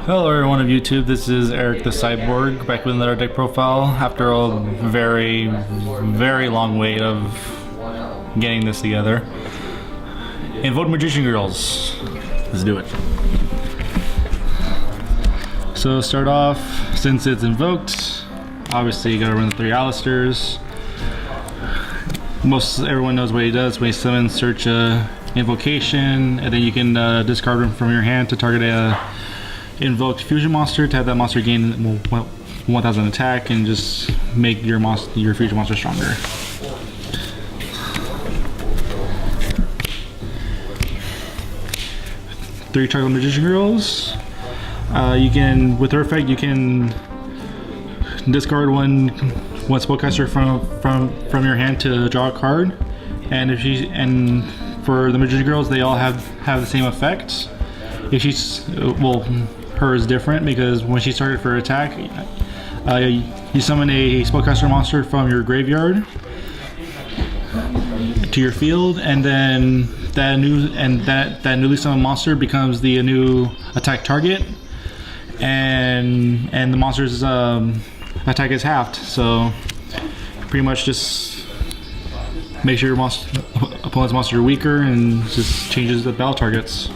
Hello everyone of YouTube, this is Eric the Cyborg, back with another deck profile after a very long wait of getting this together. Invoked Magician Girls. Let's do it. So start off, since it's invoked, obviously you gotta run the 3 Alistairs. Everyone knows what he does when he summons, search a invocation, and then you can discard them from your hand to target a invoked fusion monster to have that monster gain 1000 attack and just make your fusion monster stronger. Three Chocolate Magician Girls. You can, with her effect, you can discard one spellcaster from your hand to draw a card, and for the Magician Girls, they all have the same effect. If she's her is different because when she's targeted for attack, you summon a spellcaster monster from your graveyard to your field, and then that newly summoned monster becomes the new attack target, and the monster's attack is halved. So pretty much just make sure your opponent's monster are weaker and just changes the battle targets.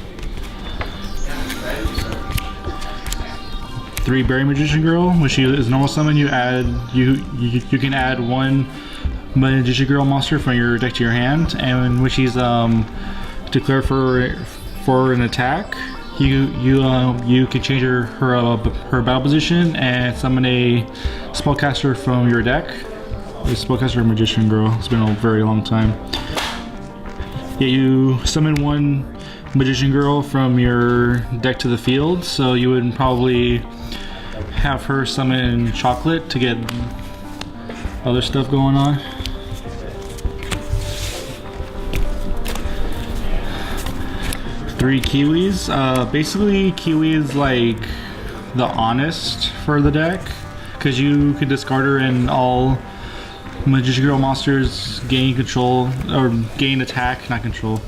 3 Berry Magician Girl. When she is normal summon, you can add 1 Magician Girl monster from your deck to your hand, and when she's declared for an attack, you can change her battle position and summon a spellcaster from your deck. A spellcaster Magician Girl. It's been a very long time. Yeah, you summon 1 Magician Girl from your deck to the field, so you would probably have her summon Chocolate to get other stuff going on. Three Kiwis. Basically, Kiwi is like the Honest for the deck, because you can discard her and all Magician Girl monsters gain control, or gain attack, not control.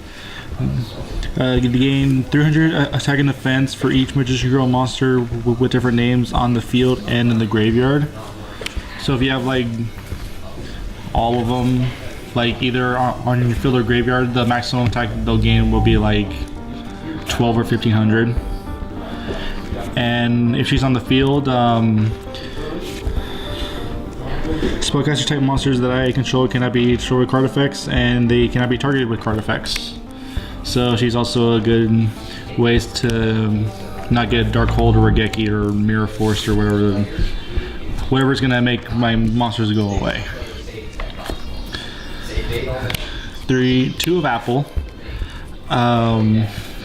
You gain 300 attack and defense for each Magician Girl monster with different names on the field and in the graveyard. So if you have like all of them, like either on your field or graveyard, the maximum attack they'll gain will be like 12 or 1500. And if she's on the field, spellcaster type monsters that I control cannot be destroyed with card effects, and they cannot be targeted with card effects. So she's also a good ways to not get Dark Hold or Regeki or Mirror Force or whatever's gonna make my monsters go away. 2 of Apple.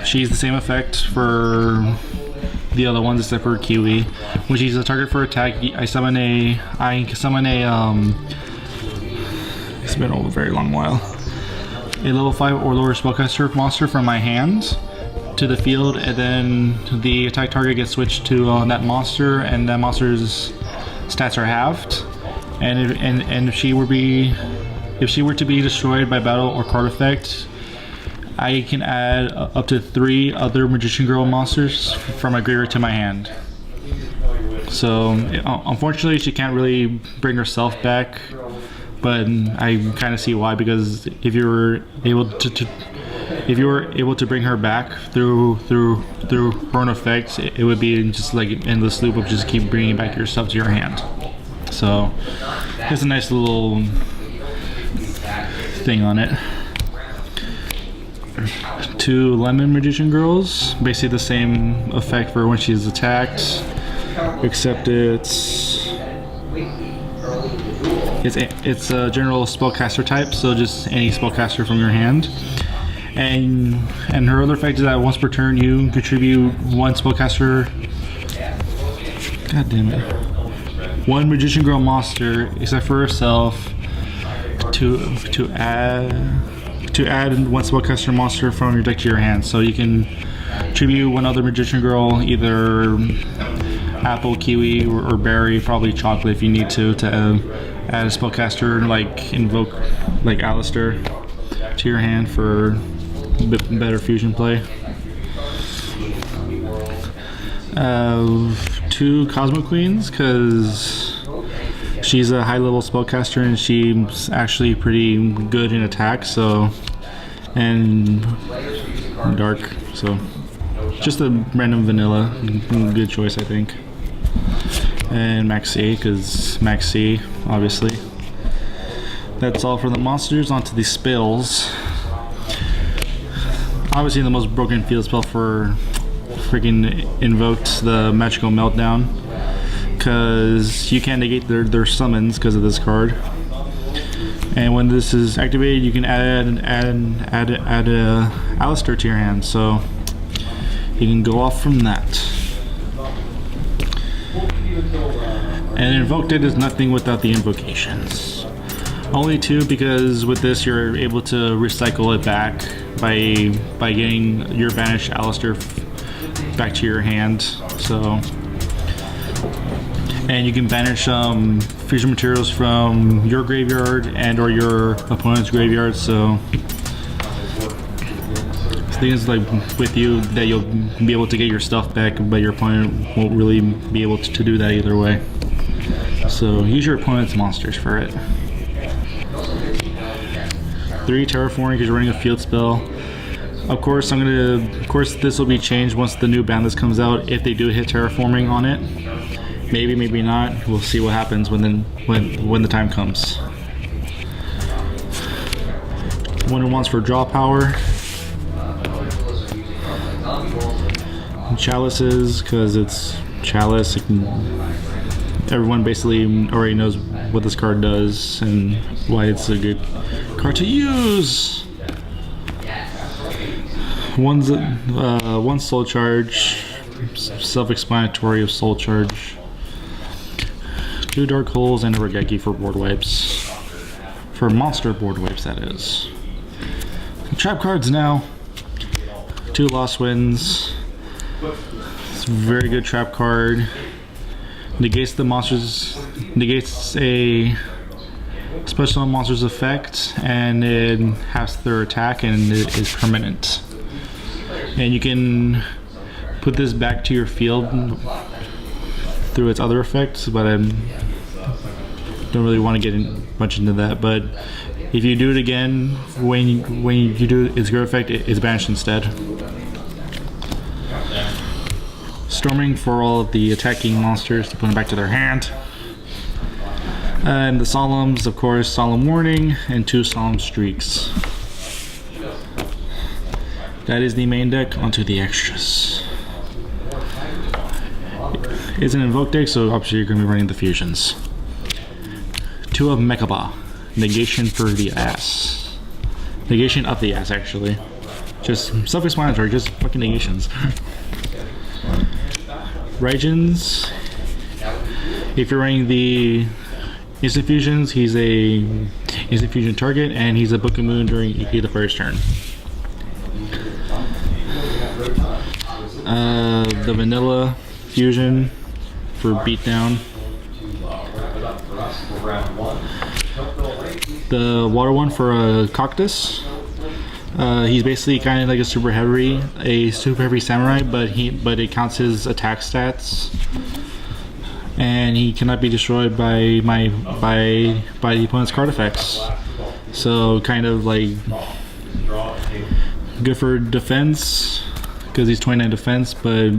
She's the same effect for the other ones except for Kiwi. When she's a target for attack, I summon a it's been a very long while. A level 5 or lower spellcaster monster from my hand to the field, and then the attack target gets switched to that monster, and that monster's stats are halved. And if she were to be destroyed by battle or card effect, I can add up to 3 other Magician Girl monsters from my graveyard to my hand. So unfortunately, she can't really bring herself back, but I kind of see why, because if you were able to bring her back through her own effects, it would be just like an endless loop of just keep bringing back your stuff to your hand. So it's a nice little thing on it. 2 Lemon Magician Girls, basically the same effect for when she's attacked, except it's a general spellcaster type, so just any spellcaster from your hand. And her other effect is that once per turn you contribute 1 spellcaster. God damn it. 1 Magician Girl monster except for herself to add 1 spellcaster monster from your deck to your hand. So you can tribute 1 other Magician Girl, either Apple, Kiwi, or Berry, probably Chocolate if you need to add a spellcaster like Invoke, like Alistair, to your hand for better fusion play. 2 Cosmo Queens, because she's a high-level spellcaster and she's actually pretty good in attack. So, and dark. So, just a random vanilla, good choice, I think. And Max C, because Max C, obviously. That's all for the monsters. Onto the spells. Obviously, the most broken field spell for freaking Invoked, the Magical Meltdown, because you can't negate their summons because of this card. And when this is activated, you can add a Alistair to your hand, so you can go off from that. And Invoked is nothing without the invocations. Only 2, because with this you're able to recycle it back by getting your banished Alistair back to your hand. So, and you can banish fusion materials from your graveyard and or your opponent's graveyard. So things like with you that you'll be able to get your stuff back, but your opponent won't really be able to do that either way. So use your opponent's monsters for it. 3 terraforming because you're running a field spell. Of course, this will be changed once the new ban list comes out. If they do hit terraforming on it, maybe not. We'll see what happens when the time comes. Wonder wants for draw power. Chalices, because it's Chalice. Everyone basically already knows what this card does and why it's a good card to use. One soul charge, self-explanatory of soul charge. 2 dark holes and a Regeki for board wipes. For monster board wipes, that is. Trap cards now. 2 Lost Winds. It's a very good trap card. Negates the monsters. Negates a special on monster's effect, and it has their attack, and it is permanent. And you can put this back to your field through its other effects, but I don't really want to get much into that. But if you do it again, when you do its great effect, it's banished instead. Storming for all of the attacking monsters to put them back to their hand. And the Solemns, of course, Solemn Warning and 2 Solemn Streaks. That is the main deck. Onto the extras. It's an Invoked deck, so obviously you're going to be running the fusions. 2 of Mechaba. Negation for the ass. Negation up the ass, actually. Just self-explanatory, just fucking negations. Raijins. If you're running the instant fusions, he's a instant fusion target, and he's a Book of Moon during either player's turn. The vanilla fusion for beatdown. The water one for a cactus. He's basically kind of like a super heavy samurai, but it counts his attack stats, and he cannot be destroyed by the opponent's card effects. So kind of like good for defense because he's 29 defense, but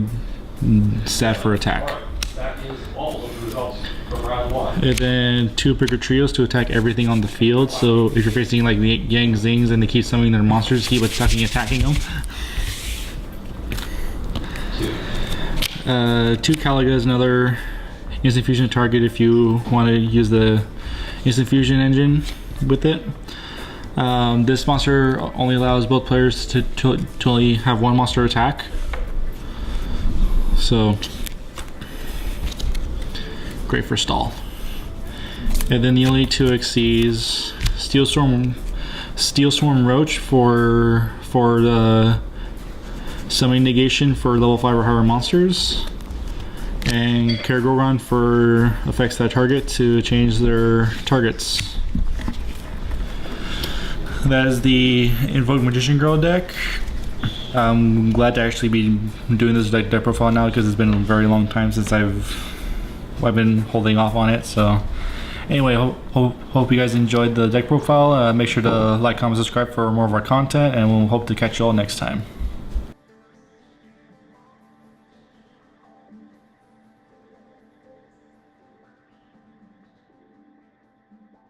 sad for attack. And then 2 Picker Trios to attack everything on the field. So if you're facing like the Yang Zings and they keep summoning their monsters, keep attacking them. 2 Caliga is another instant fusion target if you want to use the instant fusion engine with it. This monster only allows both players to only have 1 monster attack. So great for stall. And then the only 2 XCs, Steel Swarm Roach for the summoning negation for level 5 or higher monsters, and Karagoron for effects that target to change their targets. That is the Invoked Magician Girl deck. I'm glad to actually be doing this deck profile now because it's been a very long time since I've been holding off on it. So anyway, hope you guys enjoyed the deck profile. Make sure to like, comment, subscribe for more of our content, and we'll hope to catch you all next time.